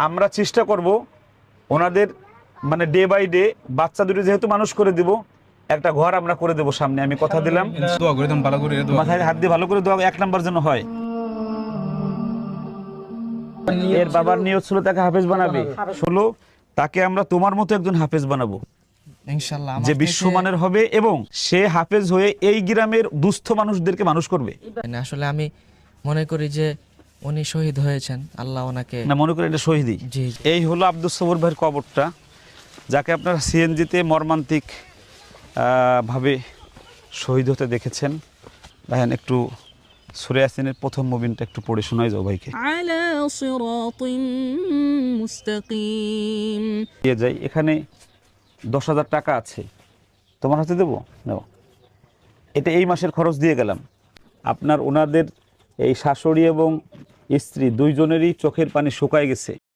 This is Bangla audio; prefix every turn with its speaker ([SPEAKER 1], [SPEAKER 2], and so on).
[SPEAKER 1] আমরা চেষ্টা করব ওনাদের মানে ডে বাই ডে বাচ্চা দুটো যেহেতু মানুষ করে দিব, একটা ঘর আমরা করে দেব সামনে, আমি কথা দিলাম।
[SPEAKER 2] দোয়া করে দেন ভালো করে, দোয়া
[SPEAKER 1] মাথায় হাত দিয়ে ভালো করে দোয়া, 1 নাম্বার যেন হয়। এর বাবার নিয়ত ছিল তাকে হাফেজ বানাবে, হলো তাকে আমরা তোমার মতো একজন হাফেজ বানাবো,
[SPEAKER 3] ইনশাআল্লাহ
[SPEAKER 1] যে বিশ্বমানের হবে এবং সে হাফেজ হয়ে এই গ্রামের দুস্থ মানুষদেরকে মানুষ করবে।
[SPEAKER 3] আসলে আমি মনে করি যে উনি শহীদ হয়েছেন, আল্লাহ ওনাকে
[SPEAKER 1] না মনে করি এটা শহীদই।
[SPEAKER 3] জি
[SPEAKER 1] এই হলো আব্দুস সবুর ভাইয়ের কবরটা, যাকে আপনারা সিএনজিতে মর্মান্তিক ভাবে শহীদ হতে দেখেছেন। ভাইয়ান একটু সূরা ইয়াসিনের প্রথম মুবিনটা একটু পড়ে শোনাই যাও ভাইকে।
[SPEAKER 4] আলা সিরাতিন মুস্তাকিম।
[SPEAKER 1] দিয়ে যাই, এখানে 10,000 টাকা আছে, তোমার হাতে দেবো, নাও। এটা এই মাসের খরচ দিয়ে গেলাম। আপনার ওনাদের এই শাশুড়ি এবং স্ত্রী দুইজনেরই চোখের পানি শুকায় গেছে।